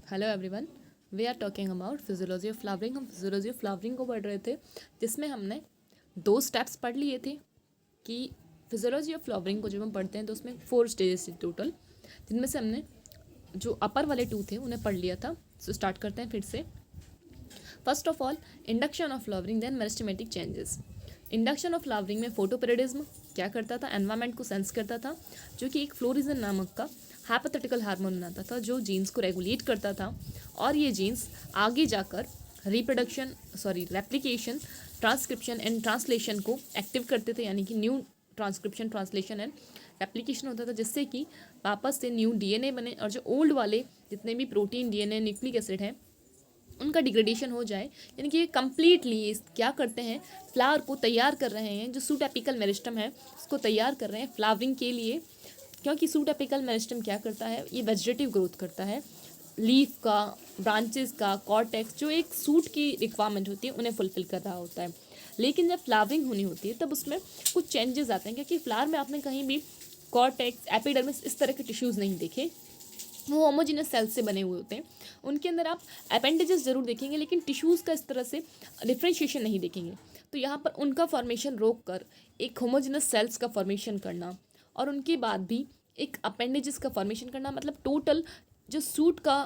Hello everyone, we are talking about physiology of flowering. हम physiology of flowering को पढ़ रहे थे, जिसमें हमने 2 स्टेप्स पढ़ लिए थे कि फिजियोलॉजी ऑफ फ्लावरिंग को जब हम पढ़ते हैं तो उसमें 4 स्टेजेस थे टोटल, जिनमें से हमने जो अपर वाले 2 थे उन्हें पढ़ लिया था। सो स्टार्ट करते हैं फिर से। First of all, induction of flowering, then meristematic changes. Induction of flowering में फोटोपेरिडिज्म क्या करता था, एनवायरमेंट को सेंस करता था, जो कि एक फ्लोरिजन नामक का हाइपोथेटिकल हार्मोन बनाता था जो जीन्स को रेगुलेट करता था, और ये जीन्स आगे जाकर रेप्लिकेशन, ट्रांसक्रिप्शन एंड ट्रांसलेशन को एक्टिव करते थे, यानी कि new transcription, translation and replication होता था, जिससे कि वापस से न्यू डीएनए बने और जो ओल्ड वाले जितने भी प्रोटीन, डीएनए, न्यूक्लिक एसिड हैं उनका डिग्रेडेशन हो जाए। यानी कि ये कम्प्लीटली क्या करते हैं, फ्लावर को तैयार कर रहे हैं। जो सूट एपिकल मेरिस्टम है उसको तैयार कर रहे हैं फ्लावरिंग के लिए, क्योंकि सूट एपिकल मेरिस्टम क्या करता है, ये वेजिटेटिव ग्रोथ करता है। लीफ का, ब्रांचेस का, कॉर्टेक्स, जो एक सूट की रिक्वायरमेंट होती है उन्हें फुलफिल कर रहा होता है। लेकिन जब फ्लावरिंग होनी होती है तब उसमें कुछ चेंजेस आते हैं, क्योंकि फ्लावर में आपने कहीं भी कॉर्टेक्स, एपिडर्मिस, इस तरह के टिश्यूज़ नहीं देखे। वो होमोजीनियस सेल्स से बने हुए होते हैं। उनके अंदर आप अपेंडेजेस जरूर देखेंगे, लेकिन टिश्यूज़ का इस तरह से डिफ्रेंशिएशन नहीं देखेंगे। तो यहाँ पर उनका फॉर्मेशन रोक कर एक होमोजीनियस सेल्स का फॉर्मेशन करना, और उनके बाद भी एक अपेंडेजेस का फॉर्मेशन करना, मतलब टोटल जो सूट का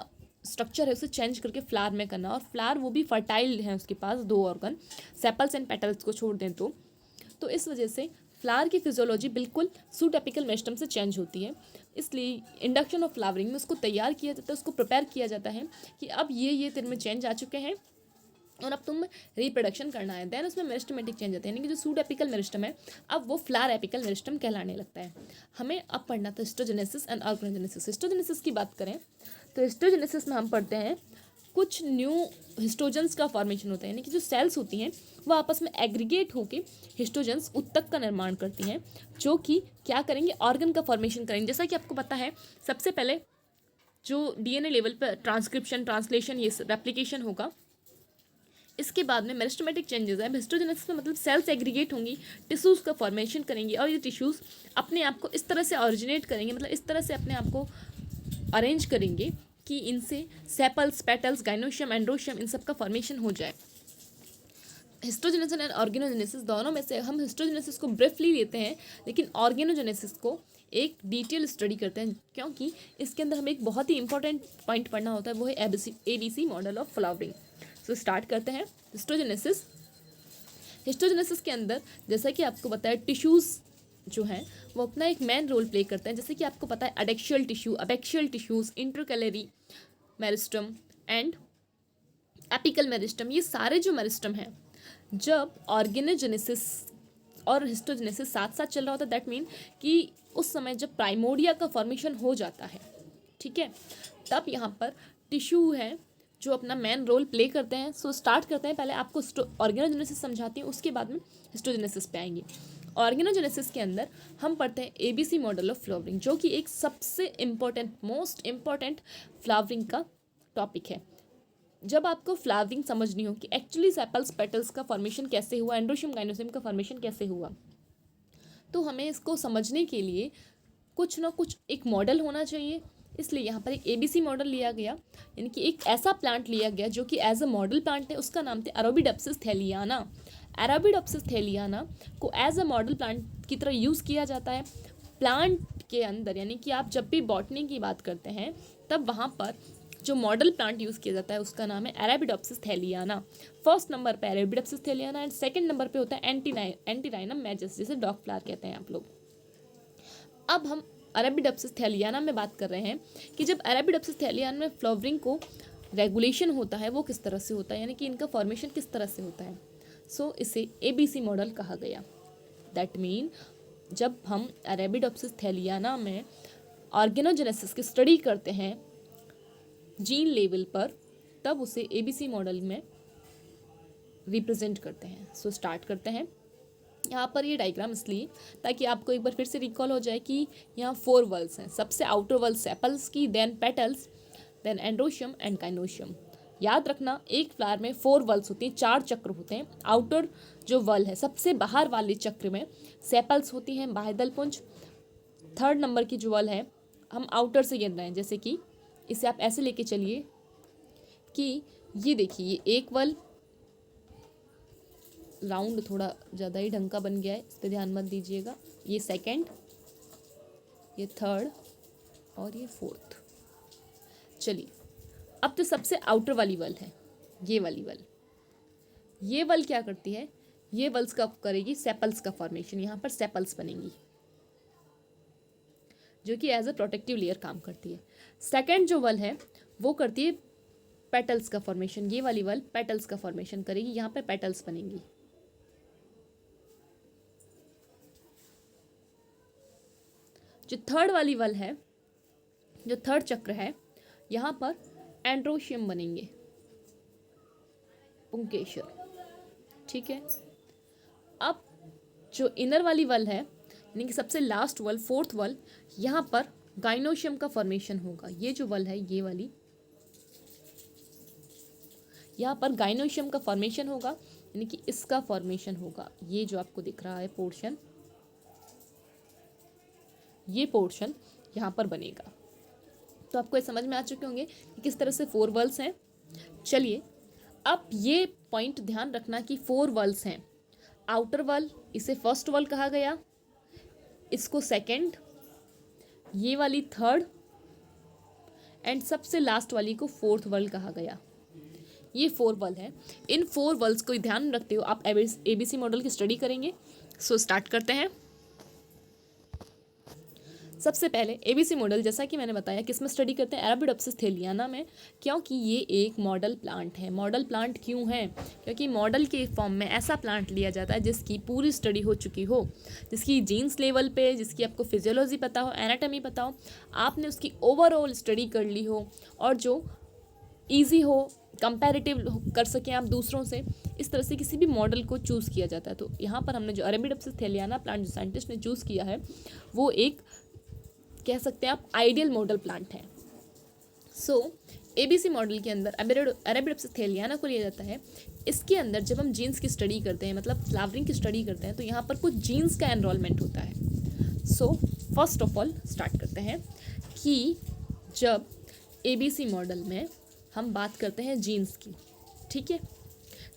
स्ट्रक्चर है उसे चेंज करके फ्लावर में करना। और फ्लावर वो भी फर्टाइल है, उसके पास 2 ऑर्गन, सेपल्स एंड पेटल्स को छोड़ दें तो इस वजह से फ्लावर की फिजियोलॉजी बिल्कुल सूट एपिकल मेरिस्टम से चेंज होती है। इसलिए इंडक्शन ऑफ फ्लावरिंग में उसको तैयार किया जाता है, उसको प्रिपेयर किया जाता है कि अब ये तेरे में चेंज आ चुके हैं और अब तुम रिप्रोडक्शन करना है। देन उसमें मेरिस्टेमेटिक चेंज आते हैं, यानी कि जो सूट एपिकल मेरिस्टम है अब वो फ्लावर एपिकल मेरिस्टम कहलाने लगता है। हमें अब पढ़ना था हिस्टोजेनेसिस एंड ऑर्गेनोजेनेसिस। हिस्टोजेनेसिस की बात करें तो हिस्टोजेनेसिस में हम पढ़ते हैं कुछ न्यू हिस्टोजेंस का फॉर्मेशन होता है, यानी कि जो सेल्स होती हैं वो आपस में एग्रीगेट होकर हिस्टोजेंस, उत्तक का निर्माण करती हैं, जो कि क्या करेंगे, ऑर्गन का फॉर्मेशन करेंगे। जैसा कि आपको पता है, सबसे पहले जो डीएनए लेवल पर ट्रांसक्रिप्शन, ट्रांसलेशन, ये रेप्लिकेशन होगा। इसके बाद में मेरिस्टेमेटिक चेंजेस है। हिस्टोजेनेसिस में मतलब सेल्स एग्रीगेट होंगी, टिश्यूज़ का फॉर्मेशन करेंगी, और ये टिश्यूज़ अपने आप को इस तरह से ऑरिजिनेट करेंगे, मतलब इस तरह से अपने आप को अरेंज करेंगे कि इनसे सेपल्स, पेटल्स, गाइनोशियम, एंड्रोशियम, इन सब का फॉर्मेशन हो जाए। हिस्टोजेनेसिस एंड ऑर्गेनोजेनेसिस दोनों में से हम हिस्टोजेनेसिस को ब्रीफली लेते हैं, लेकिन ऑर्गेनोजेनेसिस को एक डिटेल स्टडी करते हैं, क्योंकि इसके अंदर हमें एक बहुत ही इंपॉर्टेंट पॉइंट पढ़ना होता है, वो है ABC model of flowering. So start करते हैं हिस्टोजेनेसिस। हिस्टोजेनेसिस के अंदर जैसा कि आपको बताया, टिश्यूज़ जो हैं वो अपना एक मेन रोल प्ले करते हैं। जैसे कि आपको पता है adaxial tissue, abaxial tissues, intercalary meristem and apical meristem, ये सारे जो मेरिस्टम हैं, जब ऑर्गेनोजेनेसिस और हिस्टोजेनेसिस साथ साथ चल रहा होता है, दैट मीन कि उस समय जब प्राइमोर्डिया का फॉर्मेशन हो जाता है, ठीक है, तब यहाँ पर टिश्यू है जो अपना मेन रोल प्ले करते हैं। सो स्टार्ट करते हैं, पहले आपको ऑर्गेनोजेनेसिस समझाती हूँ, उसके बाद में हिस्टोजेनेसिस पे आएंगे। ऑर्गेनोजेनेसिस के अंदर हम पढ़ते हैं एबीसी मॉडल ऑफ फ्लावरिंग, जो कि एक सबसे इम्पॉर्टेंट, मोस्ट इम्पॉर्टेंट फ्लावरिंग का टॉपिक है। जब आपको फ्लावरिंग समझनी हो कि एक्चुअली सेपल्स, पेटल्स का फॉर्मेशन कैसे हुआ, एंड्रोशियम, गाइनोशियम का फॉर्मेशन कैसे हुआ, तो हमें इसको समझने के लिए कुछ ना कुछ एक मॉडल होना चाहिए। इसलिए यहाँ पर एक एबीसी मॉडल लिया गया, यानी कि एक ऐसा प्लांट लिया गया जो कि एज अ मॉडल प्लांट है। उसका नाम था अरबिडोप्सिस थैलियाना। अरबिडोप्सिस थैलियाना को एज अ मॉडल प्लांट की तरह यूज़ किया जाता है प्लांट के अंदर। यानी कि आप जब भी बॉटनी की बात करते हैं तब वहाँ पर जो मॉडल प्लांट यूज़ किया जाता है उसका नाम है अरबिडोप्सिस थैलियाना। फर्स्ट नंबर पे अरबिडोप्सिस थैलियाना एंड सेकंड नंबर पे होता है एंटीराइनम मैजस, जिसे डॉग फ्लावर कहते हैं आप लोग। अब हम अरबिडोप्सिस थैलियाना में बात कर रहे हैं कि जब अरबिडोप्सिस थैलियाना में फ्लावरिंग को रेगुलेशन होता है वो किस तरह से होता है, यानी कि इनका फॉर्मेशन किस तरह से होता है। सो इसे एबीसी मॉडल कहा गया। दैट मीन जब हम अरबिडोप्सिस थैलियाना में ऑर्गेनोजेनेसिस की स्टडी करते हैं जीन लेवल पर, तब उसे एबीसी मॉडल में रिप्रेजेंट करते हैं। सो स्टार्ट करते हैं। यहाँ पर ये डायग्राम इसलिए ताकि आपको एक बार फिर से रिकॉल हो जाए कि यहाँ 4 वल्स हैं। सबसे आउटर वल सेपल्स की, then petals, then androecium and gynoecium. याद रखना, एक फ्लावर में 4 वल्स होती हैं, 4 चक्र होते हैं। आउटर जो वल है, सबसे बाहर वाले चक्र में सेपल्स होती हैं, बाह्यदल पुंज। थर्ड नंबर की जो वल है, हम आउटर से गिन रहे हैं, जैसे कि इसे आप ऐसे लेके चलिए, कि ये देखिए, ये एक वल राउंड थोड़ा ज़्यादा ही ढंग का बन गया है, इस पर ध्यान मत दीजिएगा। ये सेकंड, ये थर्ड और ये फोर्थ। चलिए, अब तो सबसे आउटर वाली वल है ये वाली वल। ये वल क्या करती है, ये वल्स का करेगी सेपल्स का फॉर्मेशन। यहाँ पर सेपल्स बनेंगी जो कि एज अ प्रोटेक्टिव लेयर काम करती है। सेकंड जो वल है वो करती है पेटल्स का फॉर्मेशन। ये वाली वल पेटल्स का फॉर्मेशन करेगी, यहाँ पे पेटल्स बनेंगी। जो थर्ड वाली वल है, जो थर्ड चक्र है, यहाँ पर एंड्रोशियम बनेंगे, पुंकेसर। ठीक है। अब जो इनर वाली वल है, यानी कि सबसे लास्ट वल, फोर्थ वल, यहाँ पर गाइनोशियम का फॉर्मेशन होगा। ये जो वल है ये वाली, यहाँ पर गाइनोशियम का फॉर्मेशन होगा, यानी कि इसका फॉर्मेशन होगा। ये जो आपको दिख रहा है पोर्शन, ये पोर्शन यहाँ पर बनेगा। तो आपको ये समझ में आ चुके होंगे कि किस तरह से 4 वल्स हैं। चलिए, अब ये पॉइंट ध्यान रखना कि 4 वल्स हैं। आउटर वल, इसे फर्स्ट वल कहा गया, इसको सेकंड, ये वाली थर्ड एंड सबसे लास्ट वाली को फोर्थ वल कहा गया। ये 4 वल है। इन 4 वल्स को ध्यान रखते हो आप एबीसी मॉडल की स्टडी करेंगे। सो स्टार्ट करते हैं। सबसे पहले एबीसी मॉडल, जैसा कि मैंने बताया, किस में स्टडी करते हैं, अरेबिडोप्सिस थेलियाना में, क्योंकि ये एक मॉडल प्लांट है। मॉडल प्लांट क्यों है? क्योंकि मॉडल के फॉर्म में ऐसा प्लांट लिया जाता है जिसकी पूरी स्टडी हो चुकी हो, जिसकी जीन्स लेवल पे, जिसकी आपको फिजियोलॉजी पता हो, एनाटॉमी पता हो, आपने उसकी ओवरऑल स्टडी कर ली हो, और जो ईजी हो, कंपैरेटिव कर सकें आप दूसरों से, इस तरह से किसी भी मॉडल को चूज़ किया जाता है। तो यहाँ पर हमने जो अरेबिडोप्सिस थेलियाना प्लांट जो साइंटिस्ट ने चूज़ किया है, वो एक कह सकते हैं आप आइडियल मॉडल प्लांट है। सो एबीसी मॉडल के अंदर अरेबिडोप्सिस थेलियाना को लिया जाता है। इसके अंदर जब हम जीन्स की स्टडी करते हैं, मतलब फ्लावरिंग की स्टडी करते हैं, तो यहाँ पर कुछ जीन्स का एनरोलमेंट होता है। So first of all start करते हैं कि जब एबीसी मॉडल में हम बात करते हैं जीन्स की, ठीक है,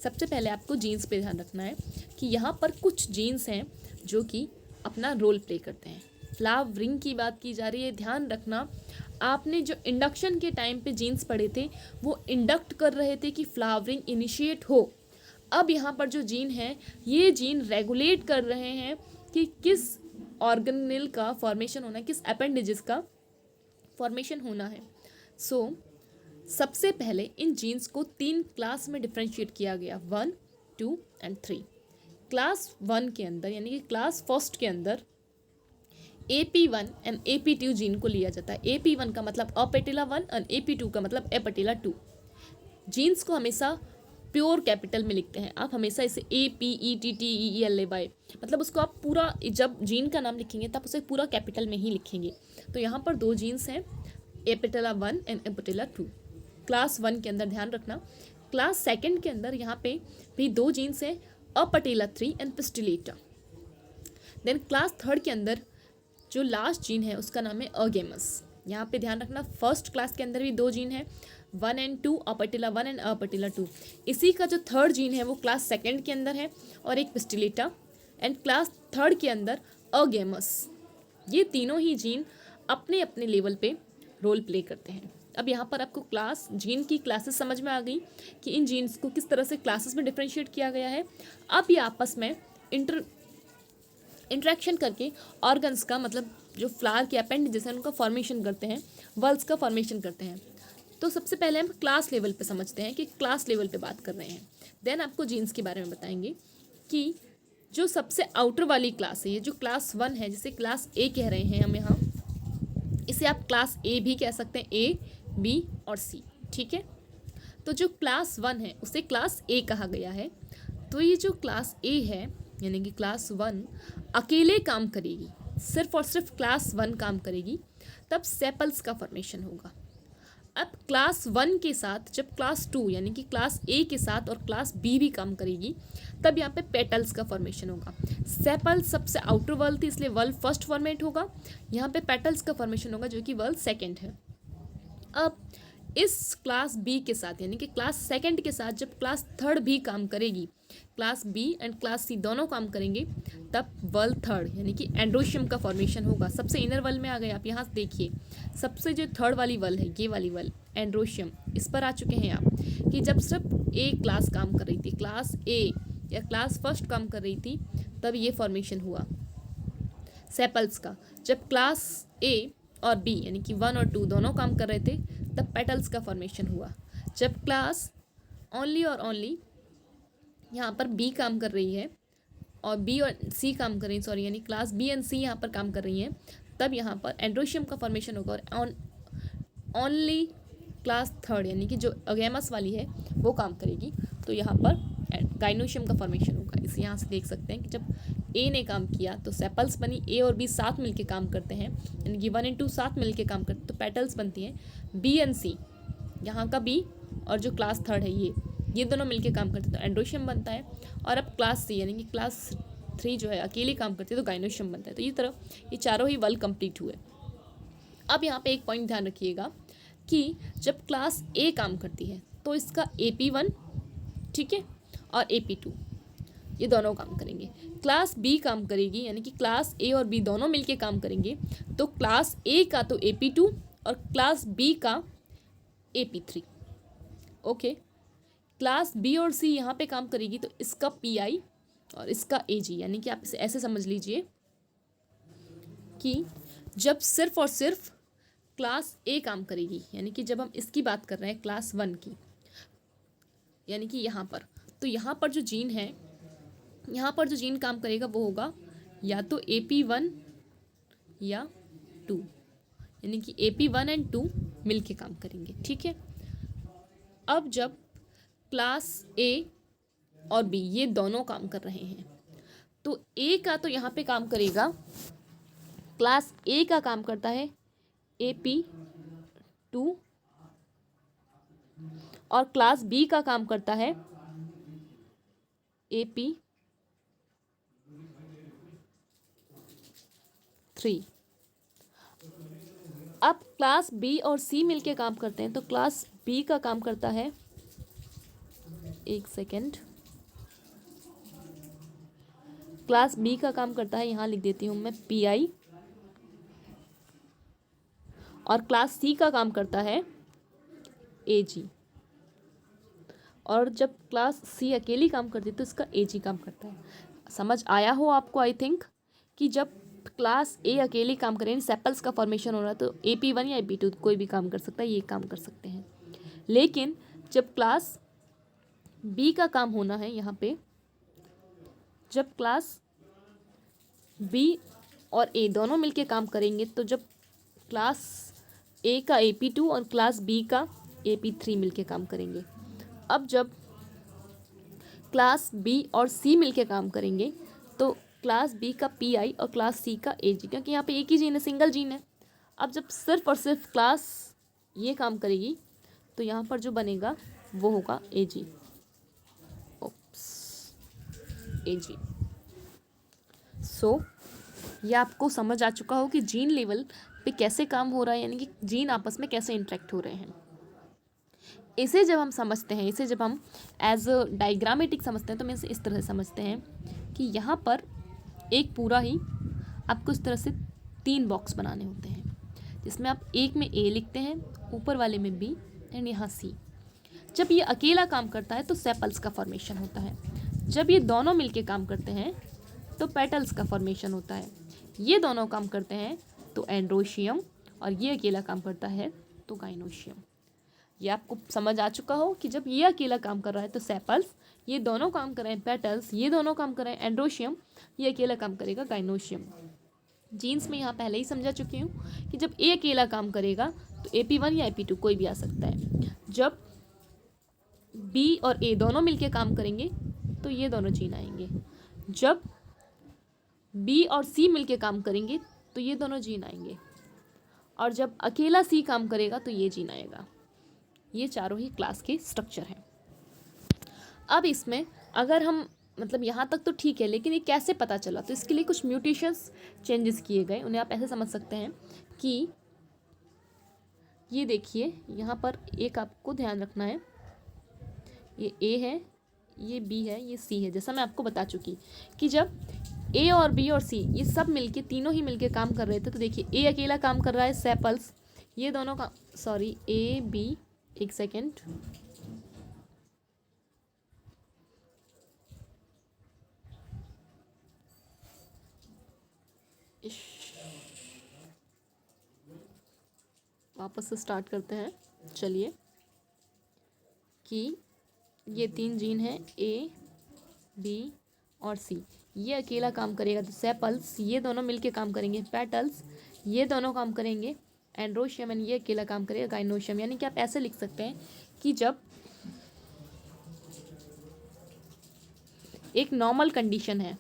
सबसे पहले आपको जीन्स पे ध्यान रखना है कि यहाँ पर कुछ जीन्स हैं जो कि अपना रोल प्ले करते हैं। फ्लावरिंग की बात की जा रही है, ध्यान रखना, आपने जो इंडक्शन के टाइम पे जीन्स पढ़े थे वो इंडक्ट कर रहे थे कि फ्लावरिंग इनिशिएट हो। अब यहाँ पर जो जीन है, ये जीन रेगुलेट कर रहे हैं कि किस ऑर्गेनेल का फॉर्मेशन होना है, किस अपेंडेजेस का फॉर्मेशन होना है। सो सबसे पहले इन जीन्स को 3 क्लास में डिफ्रेंशिएट किया गया, 1, 2 एंड 3। क्लास 1 के अंदर, यानी कि क्लास फर्स्ट के अंदर AP1 एंड AP2 जीन को लिया जाता है। AP1 का मतलब अपेटिला 1 और AP2 का मतलब एपेटिला 2। जीन्स को हमेशा प्योर कैपिटल में लिखते हैं, आप हमेशा इसे APETTEELAY, मतलब उसको आप पूरा, जब जीन का नाम लिखेंगे तब उसे पूरा कैपिटल में ही लिखेंगे। तो यहाँ पर 2 जीन्स हैं, एपेटिला 1 एंड एपेटिला 2। क्लास 1 के अंदर ध्यान रखना। क्लास सेकंड के अंदर यहाँ पे भी 2 जीन्स हैं, अपेटिला 3 एंड पिस्टिलेटा। देन क्लास थर्ड के अंदर जो लास्ट जीन है उसका नाम है अगेमस। यहाँ पे ध्यान रखना, फर्स्ट क्लास के अंदर भी 2 जीन है, 1 एंड 2, अपेटिला 1 एंड अपेटिला 2। इसी का जो थर्ड जीन है वो क्लास सेकंड के अंदर है, और एक पिस्टिलेटा, एंड क्लास थर्ड के अंदर अगेमस। ये तीनों ही जीन अपने अपने लेवल पे रोल प्ले करते हैं। अब यहाँ पर आपको क्लास, जीन की क्लासेस समझ में आ गई कि इन जीन्स को किस तरह से क्लासेस में डिफ्रेंशिएट किया गया है। अब ये आपस में इंटरेक्शन करके ऑर्गन्स का, मतलब जो फ्लावर के अपेंडेजेस हैं उनका फॉर्मेशन करते हैं, वल्स का फॉर्मेशन करते हैं। तो सबसे पहले हम क्लास लेवल पे समझते हैं कि क्लास लेवल पे बात कर रहे हैं, देन आपको जीन्स के बारे में बताएंगे कि जो सबसे आउटर वाली क्लास है, ये जो क्लास 1 है, जिसे क्लास ए कह रहे हैं हम यहाँ, इसे आप क्लास ए भी कह सकते हैं, ए, बी और सी, ठीक है। तो जो क्लास 1 है उसे क्लास ए कहा गया है। तो ये जो क्लास ए है, यानी कि क्लास 1 अकेले काम करेगी, सिर्फ और सिर्फ क्लास 1 काम करेगी, तब सेपल्स का फॉर्मेशन होगा। अब क्लास 1 के साथ जब क्लास 2 यानी कि क्लास ए के साथ और क्लास बी भी काम करेगी, तब यहाँ पे पेटल्स का फॉर्मेशन होगा। सेपल्स सबसे आउटर वर्ल थी, इसलिए वर्ल फर्स्ट फॉर्मेट होगा। यहाँ पे पेटल्स का फॉर्मेशन होगा जो कि वर्ल सेकेंड है। अब इस क्लास बी के साथ यानी कि क्लास सेकंड के साथ जब क्लास थर्ड भी काम करेगी, class B and class C दोनों काम करेंगे, तब वल थर्ड यानी कि एंड्रोशियम का फॉर्मेशन होगा। सबसे इनर वल में आ गए आप, यहाँ से देखिए सबसे जो थर्ड वाली वल है, ये वाली वल एंड्रोशियम, इस पर आ चुके हैं आप कि जब सिर्फ ए क्लास काम कर रही थी, क्लास ए या क्लास फर्स्ट काम कर रही थी, तब ये फॉर्मेशन हुआ सेपल्स का। जब क्लास ए और बी यानी कि 1 और 2 दोनों काम कर रहे थे, तब पेटल्स का फॉर्मेशन हुआ। जब क्लास ओनली और ओनली यहाँ पर बी काम कर रही है और बी और सी काम कर रही है, सॉरी यानी क्लास बी एंड सी यहाँ पर काम कर रही हैं, तब यहाँ पर एंड्रोशियम का फॉर्मेशन होगा। और ओनली क्लास थर्ड यानी कि जो अगेमस वाली है वो काम करेगी, तो यहाँ पर गाइनोशियम का फॉर्मेशन होगा। इसे यहाँ से देख सकते हैं कि जब ए ने काम किया तो सेपल्स बनी, ए और बी साथ मिलके काम करते हैं यानी कि 1 और 2 साथ मिलके काम करते हैं, तो पेटल्स बनती हैं। बी एंड सी, यहाँ का बी और जो क्लास थर्ड है ये दोनों मिलके काम करते हैं तो एंड्रोशियम बनता है। और अब क्लास सी यानी कि क्लास 3 जो है अकेले काम करती है तो गाइनोशियम बनता है। तो इस तरह ये चारों ही वल कंप्लीट हुए। अब यहाँ पे एक पॉइंट ध्यान रखिएगा कि जब क्लास ए काम करती है तो इसका AP1, ठीक है, और AP2 ये दोनों काम करेंगे। क्लास बी काम करेगी यानी कि क्लास ए और बी दोनों मिलके काम करेंगे, तो क्लास ए का तो AP2 और क्लास बी का AP3। ओके, क्लास बी और सी यहाँ पे काम करेगी तो इसका PI और इसका AG, यानी कि आप इसे ऐसे समझ लीजिए कि जब सिर्फ और सिर्फ क्लास ए काम करेगी, यानी कि जब हम इसकी बात कर रहे हैं क्लास 1 की, यानी कि यहाँ पर, तो यहाँ पर जो जीन है, यहाँ पर जो जीन काम करेगा वो होगा या तो AP1 या 2, यानी कि AP1 एंड 2 मिलके काम करेंगे, ठीक है। अब जब क्लास ए और बी ये दोनों काम कर रहे हैं, तो ए का तो यहाँ पे काम करेगा, क्लास ए का काम करता है AP2 और क्लास बी का काम करता है AP3। अब क्लास बी और सी मिलके काम करते हैं, तो क्लास बी का काम करता है, एक सेकेंड, क्लास बी का काम करता है, यहाँ लिख देती हूँ मैं PI, और क्लास सी का काम करता है AG। और जब क्लास सी अकेली काम करती है तो इसका AG काम करता है। समझ आया हो आपको आई थिंक कि जब क्लास ए अकेली काम करें, सेपल्स का फॉर्मेशन हो रहा है, तो AP1 या AP2 कोई भी काम कर सकता है, ये काम कर सकते हैं। लेकिन जब क्लास बी का काम होना है, यहाँ पे जब क्लास बी और ए दोनों मिलके काम करेंगे, तो जब क्लास ए का AP2 और क्लास बी का AP3 मिलके काम करेंगे। अब जब क्लास बी और सी मिलके काम करेंगे, तो क्लास बी का PI और क्लास सी का AG, क्योंकि यहाँ पे एक ही जीन है, सिंगल जीन है। अब जब सिर्फ और सिर्फ क्लास ये काम करेगी, तो यहाँ पर जो बनेगा वो होगा AG। AG। सो ये आपको समझ आ चुका हो कि जीन लेवल पे कैसे काम हो रहा है, यानी कि जीन आपस में कैसे इंटरेक्ट हो रहे हैं। इसे जब हम समझते हैं, इसे जब हम एज अ डायग्रामेटिक समझते हैं, तो मैं इसे इस तरह से समझते हैं कि यहाँ पर एक पूरा ही आपको इस तरह से 3 बॉक्स बनाने होते हैं, जिसमें आप एक में A लिखते हैं, ऊपर वाले में B एंड यहाँ C। जब ये अकेला काम करता है तो सेपल्स का फॉर्मेशन होता है। जब ये दोनों मिलके काम करते हैं तो पेटल्स का फॉर्मेशन होता है। ये दोनों काम करते हैं तो एंड्रोशियम, और ये अकेला काम करता है तो गाइनोशियम। ये आपको समझ आ चुका हो कि जब ये अकेला काम कर रहा है तो सेपल्स, ये दोनों काम कर रहे हैं पेटल्स, ये दोनों काम कर रहे हैं एंड्रोशियम, ये अकेला काम करेगा गाइनोशियम। जीन्स में यहाँ पहले ही समझा चुकी हूँ कि जब ए अकेला काम करेगा तो AP1 या AP2 कोई भी आ सकता है। जब बी और ए दोनों मिलके काम करेंगे तो ये दोनों जीन आएंगे। जब बी और सी मिलके काम करेंगे तो ये दोनों जीन आएंगे, और जब अकेला सी काम करेगा तो ये जीन आएगा। ये चारों ही क्लास के स्ट्रक्चर हैं। अब इसमें अगर हम मतलब यहाँ तक तो ठीक है, लेकिन ये कैसे पता चला, तो इसके लिए कुछ म्यूटेशंस चेंजेस किए गए। उन्हें आप ऐसे समझ सकते हैं कि ये देखिए यहाँ पर एक आपको ध्यान रखना है, ये ए है, ये बी है, ये सी है। जैसा मैं आपको बता चुकी कि जब ए और बी और सी ये सब मिलके, तीनों ही मिलके काम कर रहे थे, तो देखिए ए अकेला काम कर रहा है सेपल्स, ये दोनों का, सॉरी ए बी, एक सेकेंड, वापस से स्टार्ट करते हैं। चलिए कि ये तीन जीन हैं ए बी और सी, ये अकेला काम करेगा तो सेपल्स, ये दोनों मिलके काम करेंगे पेटल्स, ये दोनों काम करेंगे एंड्रोशियम, एंड ये अकेला काम करेगा गाइनोशियम। यानी कि आप ऐसे लिख सकते हैं कि जब एक नॉर्मल कंडीशन है,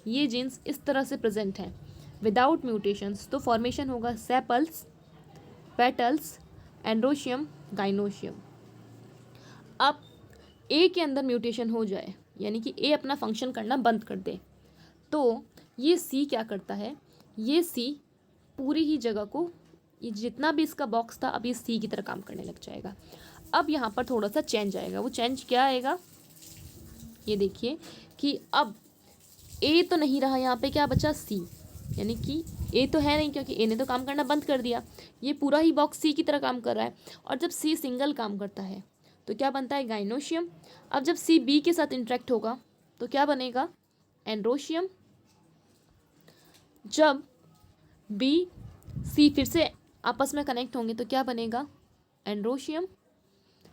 ये जीन्स इस तरह से प्रेजेंट हैं विदाउट म्यूटेशंस, तो फॉर्मेशन होगा सेपल्स, पेटल्स, एंड्रोशियम, गाइनोशियम। अब ए के अंदर म्यूटेशन हो जाए, यानी कि ए अपना फंक्शन करना बंद कर दे, तो ये सी क्या करता है, ये सी पूरी ही जगह को, ये जितना भी इसका बॉक्स था अब ये सी की तरह काम करने लग जाएगा। अब यहाँ पर थोड़ा सा चेंज आएगा, वो चेंज क्या आएगा, ये देखिए कि अब ए तो नहीं रहा, यहाँ पे क्या बचा सी, यानी कि ए तो है नहीं क्योंकि ए ने तो काम करना बंद कर दिया, ये पूरा ही बॉक्स सी की तरह काम कर रहा है। और जब सी सिंगल काम करता है तो क्या बनता है, गाइनोशियम। अब जब सी बी के साथ इंटरेक्ट होगा तो क्या बनेगा, एंड्रोशियम। जब बी सी फिर से आपस में कनेक्ट होंगे तो क्या बनेगा, एंड्रोशियम।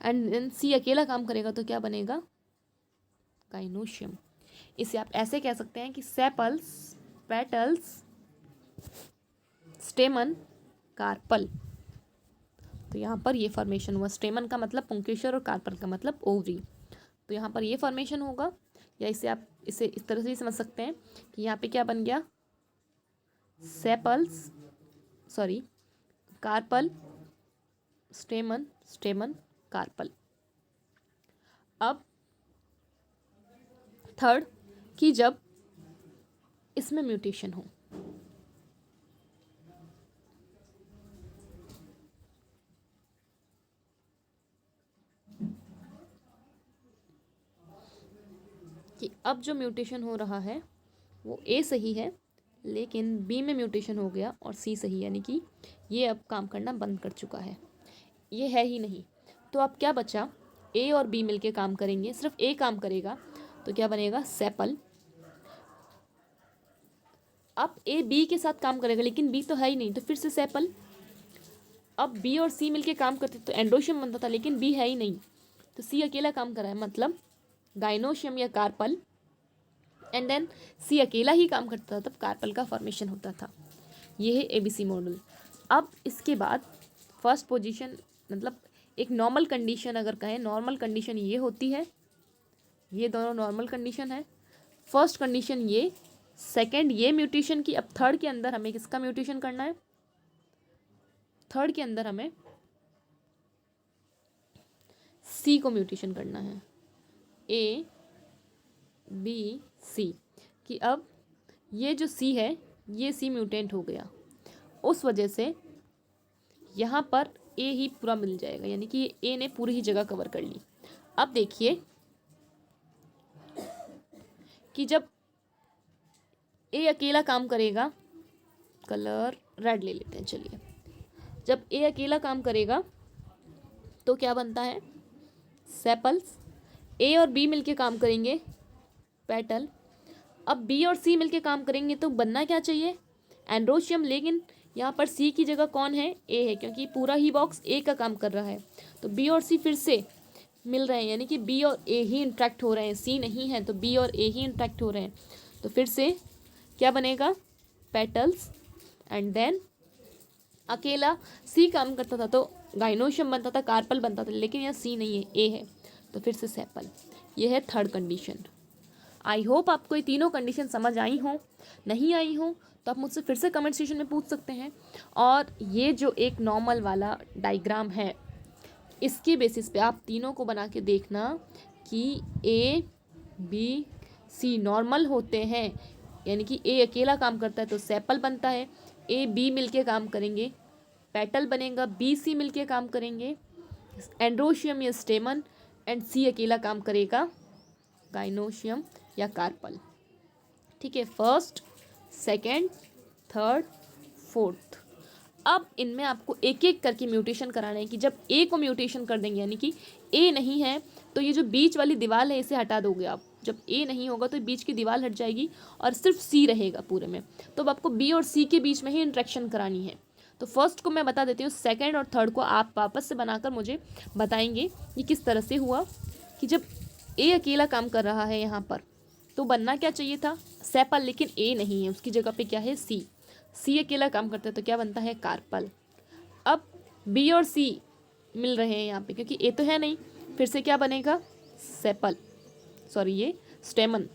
एंड देन सी अकेला काम करेगा तो क्या बनेगा, गाइनोशियम। इसे आप ऐसे कह सकते हैं कि सेपल्स, पेटल्स, स्टेमन, कार्पल। तो यहाँ पर ये फॉर्मेशन हुआ, स्टेमन का मतलब पुंकेसर और कार्पल का मतलब ओवरी। तो यहाँ पर ये फॉर्मेशन होगा, या इसे आप इसे इस तरह से भी समझ सकते हैं कि यहाँ पे क्या बन गया, sepals, sorry carpel, stamen, stamen, carpel. अब थर्ड कि जब इसमें म्यूटेशन हो, कि अब जो म्यूटेशन हो रहा है वो ए सही है लेकिन बी में म्यूटेशन हो गया और सी सही, यानी कि ये अब काम करना बंद कर चुका है, ये है ही नहीं। तो अब क्या बचा, ए और बी मिलके काम करेंगे, सिर्फ ए काम करेगा तो क्या बनेगा, सेपल। अब ए बी के साथ काम करेगा लेकिन बी तो है ही नहीं, तो फिर से सेपल। अब बी और सी मिलके काम करते तो एंडोशियम बनता था लेकिन बी है ही नहीं, तो सी अकेला काम कर रहा है, मतलब गाइनोशियम या कार्पल। एंड देन सी अकेला ही काम करता था तब कार्पल का फॉर्मेशन होता था। ये है एबीसी मॉडल। अब इसके बाद फर्स्ट पोजीशन, मतलब एक नॉर्मल कंडीशन अगर कहें, नॉर्मल कंडीशन ये होती है, ये दोनों नॉर्मल कंडीशन है। फर्स्ट कंडीशन ये, सेकंड ये म्यूटेशन की। अब थर्ड के अंदर हमें किसका म्यूटेशन करना है, थर्ड के अंदर हमें सी को म्यूटेशन करना है, ए बी सी, कि अब ये जो सी है ये सी म्यूटेंट हो गया, उस वजह से यहाँ पर ए ही पूरा मिल जाएगा, यानी कि ए ने पूरी ही जगह कवर कर ली। अब देखिए कि जब ए अकेला काम करेगा, कलर रेड ले लेते हैं चलिए, जब ए अकेला काम करेगा तो क्या बनता है, सेपल्स। ए और बी मिलके काम करेंगे, पेटल। अब बी और सी मिलके काम करेंगे तो बनना क्या चाहिए, एंड्रोशियम। लेकिन यहाँ पर सी की जगह कौन है, ए है, क्योंकि पूरा ही बॉक्स ए का काम कर रहा है। तो बी और सी फिर से मिल रहे हैं, यानी कि बी और ए ही इंट्रैक्ट हो रहे हैं, सी नहीं है तो बी और ए ही इंट्रैक्ट हो रहे हैं। तो फिर से क्या बनेगा, पेटल्स। एंड देन अकेला सी काम करता था तो गाइनोशियम बनता था, कार्पल बनता था, लेकिन यहाँ सी नहीं है, ए है, तो फिर से सेपल। ये है थर्ड कंडीशन। आई होप आपको ये तीनों कंडीशन समझ आई हों, नहीं आई हों तो आप मुझसे फिर से कमेंट सेक्शन में पूछ सकते हैं। और ये जो एक नॉर्मल वाला डायग्राम है, इसके बेसिस पे आप तीनों को बना के देखना कि ए बी सी नॉर्मल होते हैं, यानी कि ए अकेला काम करता है तो सेपल बनता है, ए बी मिलके काम करेंगे पेटल बनेगा, बी सी मिलके काम करेंगे, एंड्रोशियम या स्टेमन, एंड सी अकेला काम करेगा गाइनोशियम या कार्पल। ठीक है, फर्स्ट, सेकेंड, थर्ड, फोर्थ। अब इनमें आपको एक एक करके म्यूटेशन कराना है कि जब ए को म्यूटेशन कर देंगे, यानी कि ए नहीं है तो ये जो बीच वाली दीवार है इसे हटा दोगे आप। जब ए नहीं होगा तो बीच की दीवार हट जाएगी और सिर्फ सी रहेगा पूरे में। तो अब आपको बी और सी के बीच में ही इंट्रैक्शन करानी है। तो फर्स्ट को मैं बता देती हूँ, सेकेंड और थर्ड को आप वापस से बनाकर मुझे बताएंगे ये किस तरह से हुआ। कि जब ए अकेला काम कर रहा है यहाँ पर तो बनना क्या चाहिए था, सेपल, लेकिन ए नहीं है, उसकी जगह पे क्या है, सी। सी अकेला काम करता है तो क्या बनता है, कार्पल। अब बी और सी मिल रहे हैं यहाँ पे क्योंकि ए तो है नहीं, फिर से क्या बनेगा, सेपल, सॉरी ये स्टेमन।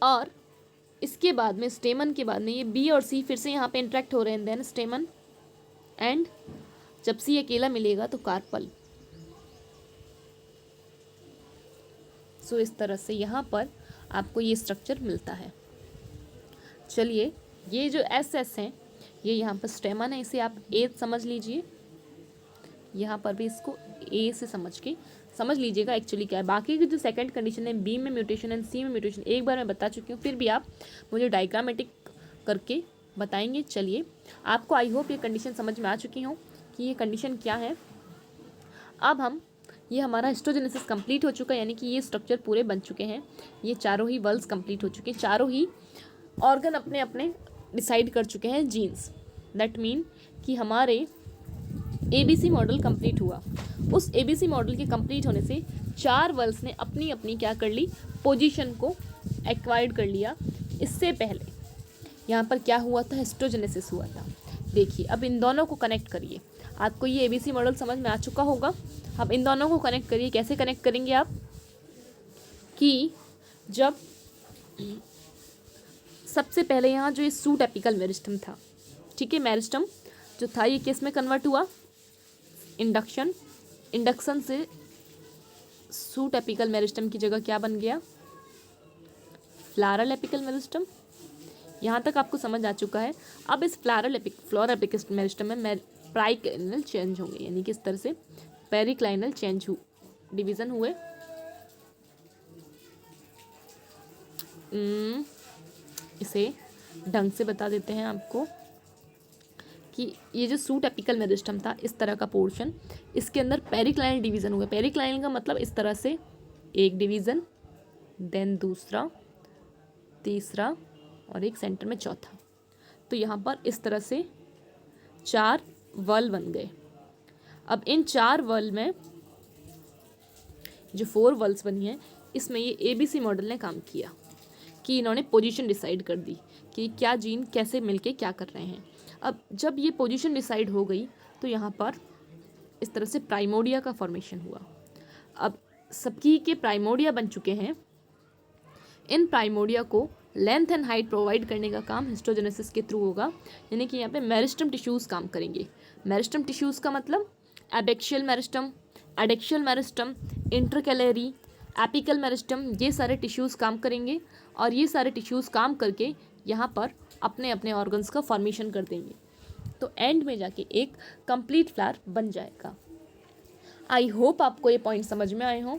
और इसके बाद में, स्टेमन के बाद में ये बी और सी फिर से यहाँ पे इंटरेक्ट हो रहे हैं, देन स्टेमन, एंड जब सी अकेला मिलेगा तो कार्पल। सो इस तरह से यहाँ पर आपको ये स्ट्रक्चर मिलता है। चलिए, ये जो एस एस हैं ये यहाँ पर स्टेमन है, इसे आप ए समझ लीजिए, यहाँ पर भी इसको ए से समझ लीजिएगा एक्चुअली क्या है। बाकी की जो सेकंड कंडीशन है, बी में म्यूटेशन एंड सी में म्यूटेशन, एक बार मैं बता चुकी हूँ, फिर भी आप मुझे डायग्रामेटिक करके बताएंगे। चलिए, आपको आई होप ये कंडीशन समझ में आ चुकी हो कि ये कंडीशन क्या है। अब ये हमारा हिस्टोजेनेसिस कंप्लीट हो चुका है, यानी कि ये स्ट्रक्चर पूरे बन चुके हैं, ये चारों ही वर्ल्स कंप्लीट हो चुके हैं, चारों ही ऑर्गन अपने अपने डिसाइड कर चुके हैं जीन्स। दैट मीन कि हमारे एबीसी मॉडल कंप्लीट हुआ। उस एबीसी मॉडल के कंप्लीट होने से चार वर्ल्स ने अपनी अपनी क्या कर ली, पोजीशन को एक्वायर्ड कर लिया। इससे पहले यहाँ पर क्या हुआ था, हिस्टोजेनेसिस हुआ था। देखिए, अब इन दोनों को कनेक्ट करिए, आपको ये एबीसी मॉडल समझ में आ चुका होगा। अब इन दोनों को कनेक्ट करिए, कैसे कनेक्ट करेंगे आप, कि जब सबसे पहले यहाँ जो ये सूट एपिकल मेरिस्टम था, ठीक है, मेरिस्टम जो था ये किस में कन्वर्ट हुआ, इंडक्शन से सूट एपिकल मेरिस्टम की जगह क्या बन गया, फ्लोरल एपिकल मेरिस्टम। यहाँ तक आपको समझ आ चुका है। अब इस फ्लोरल एपिकल मेरिस्टम में प्राइक्लाइनल चेंज होंगे, यानी कि इस तरह से पेरिक्लाइनल चेंज डिवीजन हुए। इसे ढंग से बता देते हैं आपको कि ये जो सूट एपिकल मेरिस्टम था, इस तरह का पोर्शन, इसके अंदर पेरिक्लाइनल डिवीजन हुआ। पेरिक्लाइनल का मतलब इस तरह से एक डिवीजन, देन दूसरा, तीसरा और एक सेंटर में चौथा। तो यहाँ पर इस तरह से चार वर्ल बन गए। अब इन चार वर्ल में जो 4 वर्ल्स बनी हैं, इसमें ये एबीसी मॉडल ने काम किया कि इन्होंने पोजीशन डिसाइड कर दी कि क्या जीन कैसे मिलके क्या कर रहे हैं। अब जब ये पोजीशन डिसाइड हो गई तो यहाँ पर इस तरह से प्राइमोर्डिया का फॉर्मेशन हुआ। अब सबकी के प्राइमोर्डिया बन चुके हैं। इन प्राइमोर्डिया को लेंथ एंड हाइट प्रोवाइड करने का काम हिस्टोजेनेसिस के थ्रू होगा, यानी कि यहाँ पे मेरिस्टम टिश्यूज़ काम करेंगे। मेरिस्टम टिश्यूज़ का मतलब abaxial meristem, adaxial meristem, intercalary, apical meristem, ये सारे टिश्यूज़ काम करेंगे और ये सारे टिश्यूज़ काम करके यहाँ पर अपने अपने ऑर्गन्स का फॉर्मेशन कर देंगे। तो एंड में जाके एक कंप्लीट फ्लावर बन जाएगा। आई होप आपको ये पॉइंट समझ में आए हो।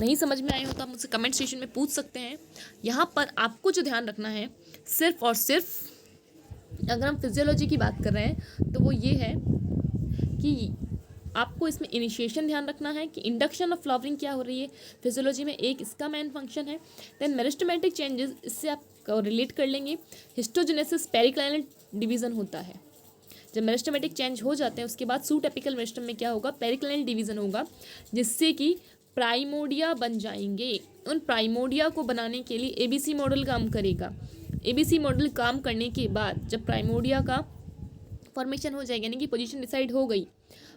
नहीं समझ में आए हो तो आप मुझसे कमेंट सेक्शन में पूछ सकते हैं। यहाँ पर आपको जो ध्यान रखना है सिर्फ और सिर्फ, अगर हम फिजियोलॉजी की बात कर रहे हैं तो वो ये है कि आपको इसमें इनिशिएशन ध्यान रखना है कि इंडक्शन ऑफ फ्लावरिंग क्या हो रही है फिजियोलॉजी में, एक इसका मेन फंक्शन है। देन मेरिस्टेमेटिक चेंजेस, इससे आप रिलेट कर लेंगे। हिस्टोजेनेसिस पेरिक्लाइनल डिवीज़न होता है। जब मेरिस्टेमेटिक चेंज हो जाते हैं उसके बाद सूट एपिकल मेरिस्टम में क्या होगा, पेरिक्लाइनल डिवीज़न होगा, जिससे कि प्राइमोर्डिया बन जाएंगे। उन प्राइमोर्डिया को बनाने के लिए एबीसी मॉडल काम करेगा। एबीसी मॉडल काम करने के बाद जब प्राइमोर्डिया का फॉर्मेशन हो जाएगा, यानी कि पोजीशन डिसाइड हो गई,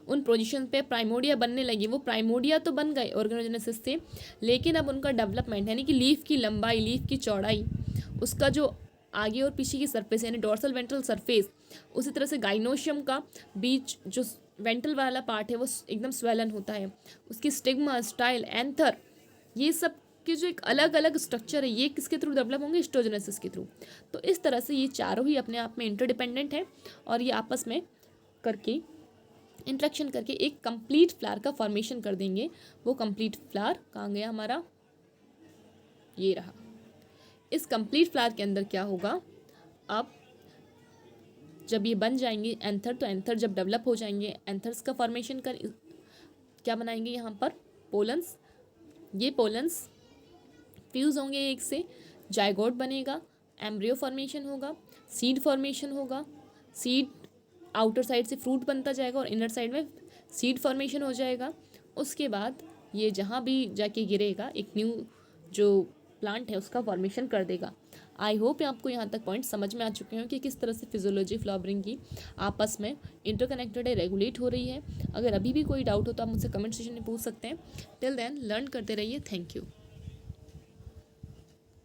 उन पोजीशन पे प्राइमोर्डिया बनने लगी। वो प्राइमोर्डिया तो बन गए ऑर्गेनोजेनेसिस से, लेकिन अब उनका डेवलपमेंट, यानी कि लीफ की लंबाई, लीफ की चौड़ाई, उसका जो आगे और पीछे की सरफेस यानी डोर्सल वेंट्रल सरफेस, उसी तरह से गाइनोशियम का बीच जो वेंट्रल वाला पार्ट है वो एकदम स्वेलन होता है, उसकी स्टिग्मा, स्टाइल, एंथर, ये सब के जो एक अलग अलग स्ट्रक्चर है, ये किसके थ्रू डेवलप होंगे, हिस्टोजेनेसिस के थ्रू। तो इस तरह से ये चारों ही अपने आप में इंटरडिपेंडेंट है और ये आपस में करके इंट्रैक्शन करके एक कंप्लीट फ्लावर का फॉर्मेशन कर देंगे। वो कंप्लीट फ्लावर कहाँ गया हमारा, ये रहा। इस कंप्लीट फ्लावर के अंदर क्या होगा, अब जब ये बन जाएंगे एंथर, तो एंथर जब डेवलप हो जाएंगे, एंथर्स का फॉर्मेशन कर क्या बनाएंगे यहाँ पर, पोलन्स। ये पोलन्स फ्यूज़ होंगे एक से, जायगोट बनेगा, एम्ब्रियो फॉर्मेशन होगा, सीड फॉर्मेशन होगा, सीड आउटर साइड से फ्रूट बनता जाएगा और इनर साइड में सीड फॉर्मेशन हो जाएगा। उसके बाद ये जहाँ भी जाके गिरेगा एक न्यू जो प्लांट है उसका फॉर्मेशन कर देगा। आई होप आपको यहाँ तक पॉइंट समझ में आ चुके हैं कि किस तरह से फिजियोलॉजी फ्लावरिंग की आपस में इंटरकनेक्टेड है, रेगुलेट हो रही है। अगर अभी भी कोई डाउट हो तो आप मुझसे कमेंट सेक्शन में पूछ सकते हैं। टिल देन लर्न करते रहिए। Thank you.